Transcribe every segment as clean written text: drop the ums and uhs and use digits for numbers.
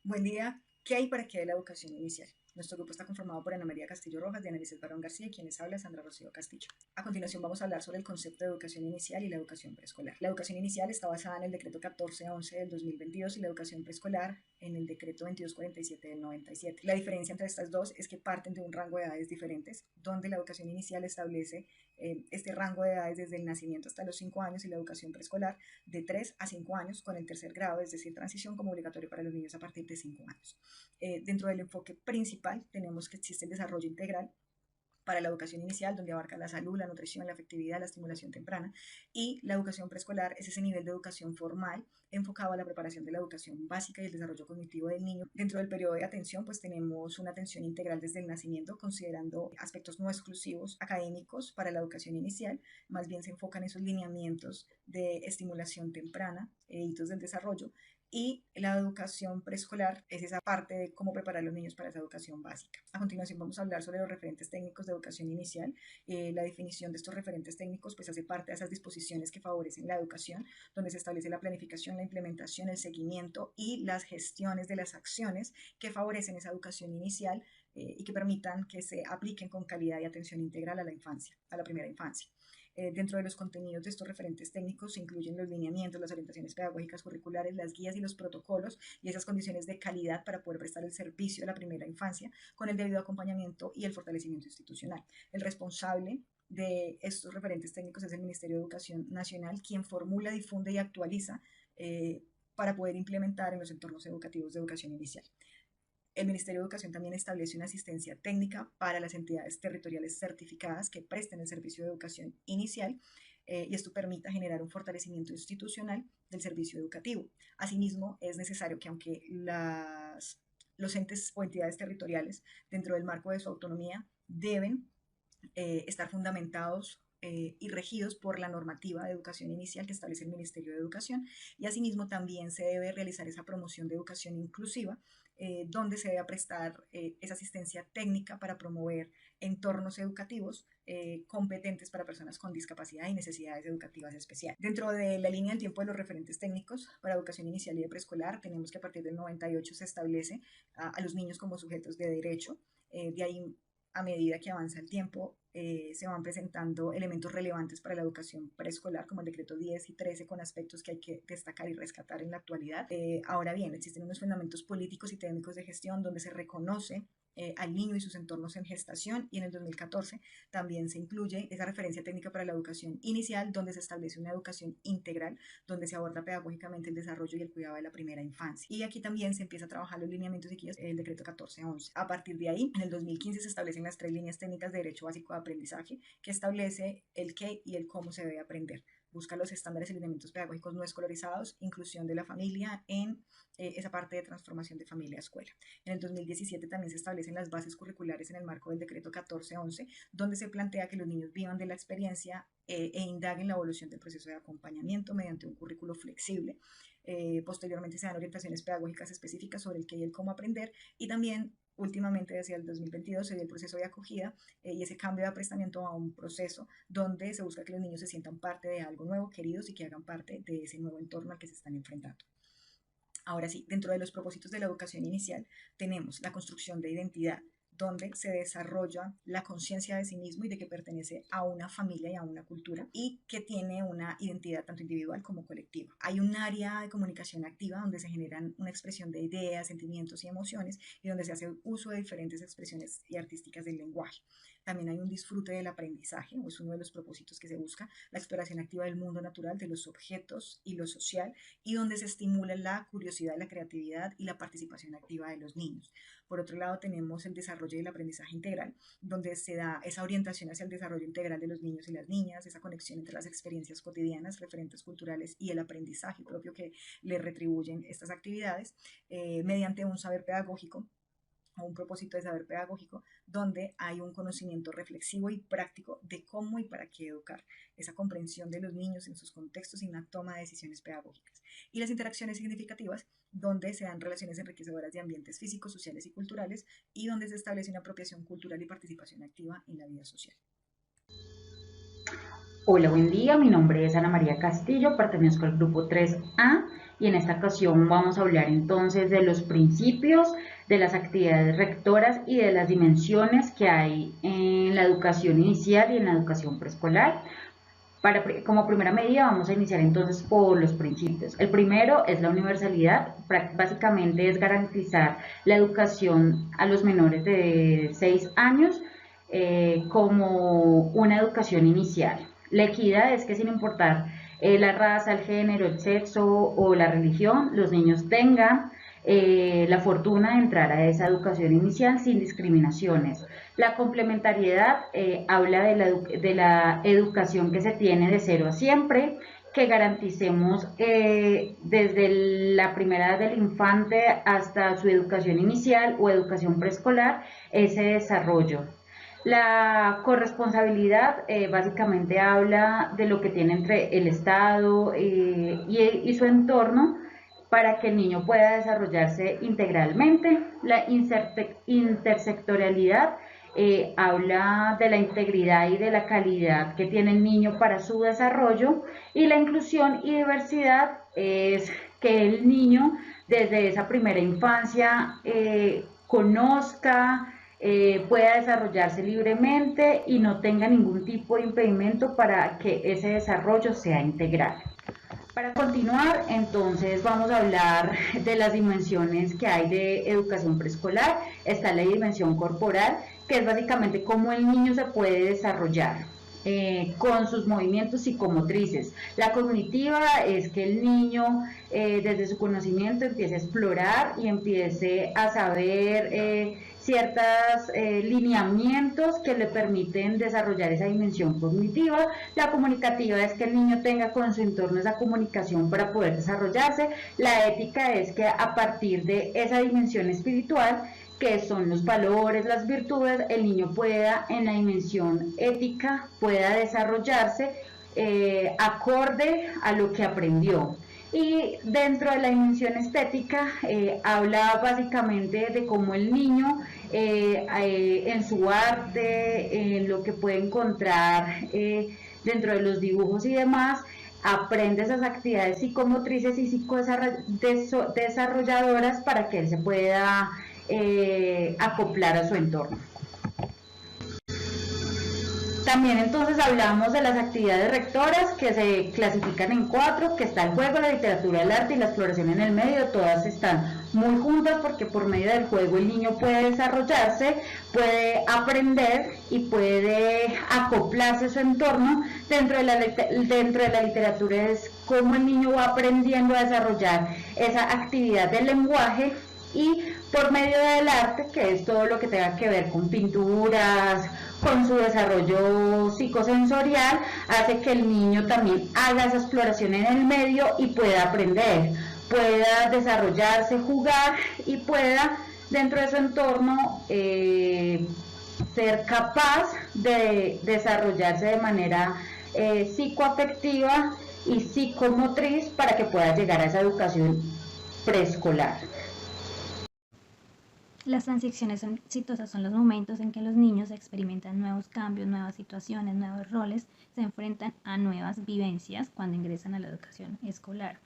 Buen día. ¿Qué hay para qué de la educación inicial? Nuestro grupo está conformado por Ana María Castillo Rojas, Diana Lizeth Barón García y quien les habla, Sandra Rocío Castillo. A continuación vamos a hablar sobre el concepto de educación inicial y la educación preescolar. La educación inicial está basada en el decreto 1411 del 2022 y la educación preescolar en el decreto 2247 del 97. La diferencia entre estas dos es que parten de un rango de edades diferentes, donde la educación inicial establece este rango de edades desde el nacimiento hasta los 5 años y la educación preescolar de 3 a 5 años con el tercer grado, es decir, transición como obligatorio para los niños a partir de 5 años. Dentro del enfoque principal tenemos que existe el desarrollo integral para la educación inicial, donde abarca la salud, la nutrición, la afectividad, la estimulación temprana, y la educación preescolar es ese nivel de educación formal enfocado a la preparación de la educación básica y el desarrollo cognitivo del niño. Dentro del periodo de atención, pues tenemos una atención integral desde el nacimiento, considerando aspectos no exclusivos académicos para la educación inicial, más bien se enfocan en esos lineamientos de estimulación temprana, hitos del desarrollo, y la educación preescolar es esa parte de cómo preparar a los niños para esa educación básica. A continuación vamos a hablar sobre los referentes técnicos de educación inicial. La definición de estos referentes técnicos pues hace parte de esas disposiciones que favorecen la educación, donde se establece la planificación, la implementación, el seguimiento y las gestiones de las acciones que favorecen esa educación inicial y que permitan que se apliquen con calidad y atención integral a la infancia, a la primera infancia. Dentro de los contenidos de estos referentes técnicos se incluyen los lineamientos, las orientaciones pedagógicas curriculares, las guías y los protocolos y esas condiciones de calidad para poder prestar el servicio a la primera infancia con el debido acompañamiento y el fortalecimiento institucional. El responsable de estos referentes técnicos es el Ministerio de Educación Nacional, quien formula, difunde y actualiza para poder implementar en los entornos educativos de educación inicial. El Ministerio de Educación también establece una asistencia técnica para las entidades territoriales certificadas que presten el servicio de educación inicial y esto permita generar un fortalecimiento institucional del servicio educativo. Asimismo, es necesario que aunque los entes o entidades territoriales dentro del marco de su autonomía deben estar fundamentados y regidos por la normativa de educación inicial que establece el Ministerio de Educación y asimismo también se debe realizar esa promoción de educación inclusiva donde se debe prestar esa asistencia técnica para promover entornos educativos competentes para personas con discapacidad y necesidades educativas especiales. Dentro de la línea del tiempo de los referentes técnicos para educación inicial y de preescolar, tenemos que a partir del 98 se establece a los niños como sujetos de derecho, de ahí a medida que avanza el tiempo, se van presentando elementos relevantes para la educación preescolar, como el decreto 10 y 13, con aspectos que hay que destacar y rescatar en la actualidad. Ahora bien, existen unos fundamentos políticos y técnicos de gestión donde se reconoce al niño y sus entornos en gestación, y en el 2014 también se incluye esa referencia técnica para la educación inicial, donde se establece una educación integral, donde se aborda pedagógicamente el desarrollo y el cuidado de la primera infancia. Y aquí también se empieza a trabajar los lineamientos y guías del decreto 1411. A partir de ahí, en el 2015 se establecen las 3 líneas técnicas de derecho básico de aprendizaje, que establece el qué y el cómo se debe aprender. Busca los estándares y lineamientos pedagógicos no escolarizados, inclusión de la familia en esa parte de transformación de familia a escuela. En el 2017 también se establecen las bases curriculares en el marco del decreto 1411, donde se plantea que los niños vivan de la experiencia e indaguen la evolución del proceso de acompañamiento mediante un currículo flexible. Posteriormente se dan orientaciones pedagógicas específicas sobre el qué y el cómo aprender, y también últimamente hacia el 2022 se dio el proceso de acogida y ese cambio de aprestamiento a un proceso donde se busca que los niños se sientan parte de algo nuevo, queridos, y que hagan parte de ese nuevo entorno al que se están enfrentando. Ahora sí, dentro de los propósitos de la educación inicial tenemos la construcción de identidad, donde se desarrolla la conciencia de sí mismo y de que pertenece a una familia y a una cultura y que tiene una identidad tanto individual como colectiva. Hay un área de comunicación activa donde se generan una expresión de ideas, sentimientos y emociones y donde se hace uso de diferentes expresiones y artísticas del lenguaje. También hay un disfrute del aprendizaje, o es uno de los propósitos que se busca, la exploración activa del mundo natural, de los objetos y lo social, y donde se estimula la curiosidad, la creatividad y la participación activa de los niños. Por otro lado, tenemos el desarrollo y el aprendizaje integral, donde se da esa orientación hacia el desarrollo integral de los niños y las niñas, esa conexión entre las experiencias cotidianas, referentes culturales y el aprendizaje propio que le retribuyen estas actividades, mediante un saber pedagógico o un propósito de saber pedagógico, donde hay un conocimiento reflexivo y práctico de cómo y para qué educar, esa comprensión de los niños en sus contextos y una toma de decisiones pedagógicas. Y las interacciones significativas, donde se dan relaciones enriquecedoras de ambientes físicos, sociales y culturales, y donde se establece una apropiación cultural y participación activa en la vida social. Hola, buen día. Mi nombre es Ana María Castillo, pertenezco al grupo 3A y en esta ocasión vamos a hablar entonces de los principios, de las actividades rectoras y de las dimensiones que hay en la educación inicial y en la educación preescolar. Como primera medida vamos a iniciar entonces por los principios. El primero es la universalidad, básicamente es garantizar la educación a los menores de 6 años como una educación inicial. La equidad es que sin importar la raza, el género, el sexo o la religión, los niños tengan la fortuna de entrar a esa educación inicial sin discriminaciones. La complementariedad habla de la educación que se tiene de cero a siempre, que garanticemos desde la primera edad del infante hasta su educación inicial o educación preescolar ese desarrollo. La corresponsabilidad básicamente habla de lo que tiene entre el Estado y su entorno para que el niño pueda desarrollarse integralmente. La intersectorialidad habla de la integridad y de la calidad que tiene el niño para su desarrollo, y la inclusión y diversidad es que el niño desde esa primera infancia conozca, pueda desarrollarse libremente y no tenga ningún tipo de impedimento para que ese desarrollo sea integral. Para continuar, entonces vamos a hablar de las dimensiones que hay de educación preescolar. Está la dimensión corporal, que es básicamente cómo el niño se puede desarrollar con sus movimientos psicomotrices. La cognitiva es que el niño desde su conocimiento empiece a explorar y empiece a saber ciertos lineamientos que le permiten desarrollar esa dimensión cognitiva. La comunicativa es que el niño tenga con su entorno esa comunicación para poder desarrollarse. La ética es que a partir de esa dimensión espiritual, que son los valores, las virtudes, el niño pueda en la dimensión ética, pueda desarrollarse acorde a lo que aprendió. Y dentro de la dimensión estética habla básicamente de cómo el niño en su arte, en lo que puede encontrar dentro de los dibujos y demás, aprende esas actividades psicomotrices y psicodesarrolladoras para que él se pueda acoplar a su entorno. También entonces hablamos de las actividades rectoras, que se clasifican en 4, que está el juego, la literatura, el arte y la exploración en el medio. Todas están muy juntas porque por medio del juego el niño puede desarrollarse, puede aprender y puede acoplarse a su entorno. Dentro de la literatura es cómo el niño va aprendiendo a desarrollar esa actividad del lenguaje, y por medio del arte, que es todo lo que tenga que ver con pinturas, con su desarrollo psicosensorial, hace que el niño también haga esa exploración en el medio y pueda aprender, pueda desarrollarse, jugar y pueda dentro de su entorno ser capaz de desarrollarse de manera psicoafectiva y psicomotriz para que pueda llegar a esa educación preescolar. Las transiciones exitosas son los momentos en que los niños experimentan nuevos cambios, nuevas situaciones, nuevos roles, se enfrentan a nuevas vivencias cuando ingresan a la educación escolar.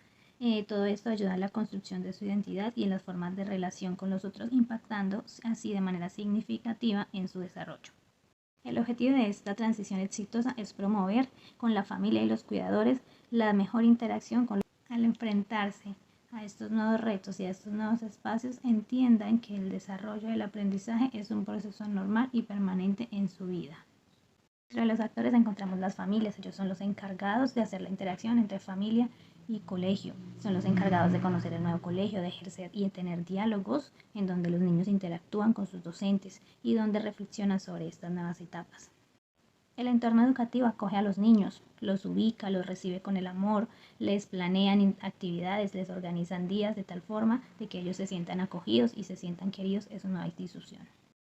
Todo esto ayuda a la construcción de su identidad y en las formas de relación con los otros, impactando así de manera significativa en su desarrollo. El objetivo de esta transición exitosa es promover con la familia y los cuidadores la mejor interacción al enfrentarse a estos nuevos retos y a estos nuevos espacios, entiendan que el desarrollo del aprendizaje es un proceso normal y permanente en su vida. Entre los actores encontramos las familias. Ellos son los encargados de hacer la interacción entre familia y colegio. Son los encargados de conocer el nuevo colegio, de ejercer y de tener diálogos en donde los niños interactúan con sus docentes y donde reflexionan sobre estas nuevas etapas. El entorno educativo acoge a los niños, los ubica, los recibe con el amor, les planean actividades, les organizan días de tal forma de que ellos se sientan acogidos y se sientan queridos en su nueva institución.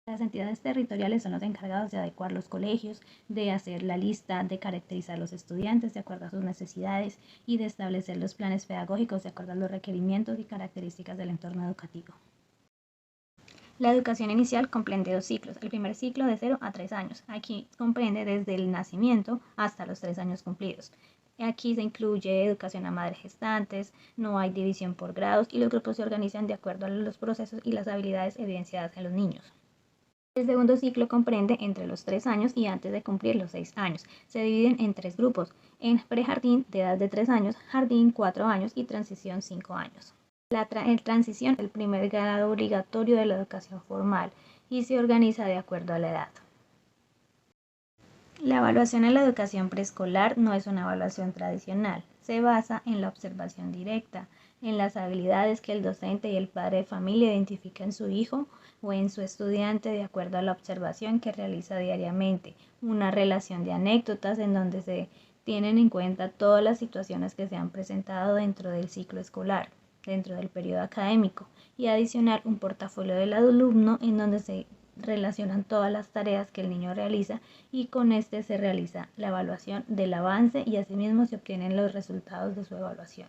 Las entidades territoriales son los encargados de adecuar los colegios, de hacer la lista, de caracterizar los estudiantes de acuerdo a sus necesidades y de establecer los planes pedagógicos de acuerdo a los requerimientos y características del entorno educativo. La educación inicial comprende 2 ciclos. El primer ciclo de 0 a 3 años. Aquí comprende desde el nacimiento hasta los 3 años cumplidos. Aquí se incluye educación a madres gestantes, no hay división por grados y los grupos se organizan de acuerdo a los procesos y las habilidades evidenciadas en los niños. El segundo ciclo comprende entre los 3 años y antes de cumplir los 6 años. Se dividen en 3 grupos: en prejardín de edad de 3 años, jardín 4 años y transición 5 años. En transición es el primer grado obligatorio de la educación formal y se organiza de acuerdo a la edad. La evaluación en la educación preescolar no es una evaluación tradicional, se basa en la observación directa, en las habilidades que el docente y el padre de familia identifican en su hijo o en su estudiante de acuerdo a la observación que realiza diariamente, una relación de anécdotas en donde se tienen en cuenta todas las situaciones que se han presentado dentro del ciclo escolar, dentro del periodo académico, y adicionar un portafolio del alumno en donde se relacionan todas las tareas que el niño realiza y con este se realiza la evaluación del avance y asimismo se obtienen los resultados de su evaluación.